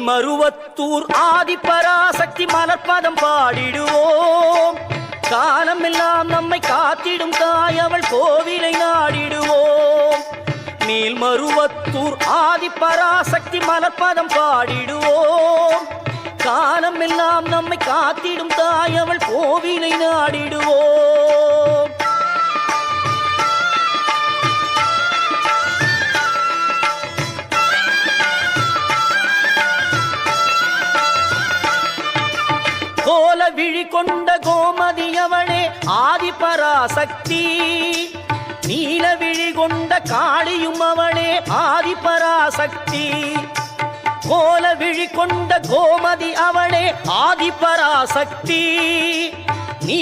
மேல்மருவத்தூர் ஆதிபராசக்தி மலர்பதம் பாடிடுவோம். காலமெல்லாம் நம்மை காத்திடும் தாயவள் கோவிலை நாடிடுவோம். மேல்மருவத்தூர் ஆதிபராசக்தி மலர்பதம் பாடிடுவோம். காலமெல்லாம் நம்மை காத்திடும் தாயவள் கோவிலை நாடிடுவோம். கோல விழி கொண்ட கோமதியவளே ஆதிபராசக்தி. நீல விழி கொண்ட காளியும் அவளே ஆதிபராசக்தி. கோல விழி கொண்ட கோமதி அவளே ஆதிபராசக்தி.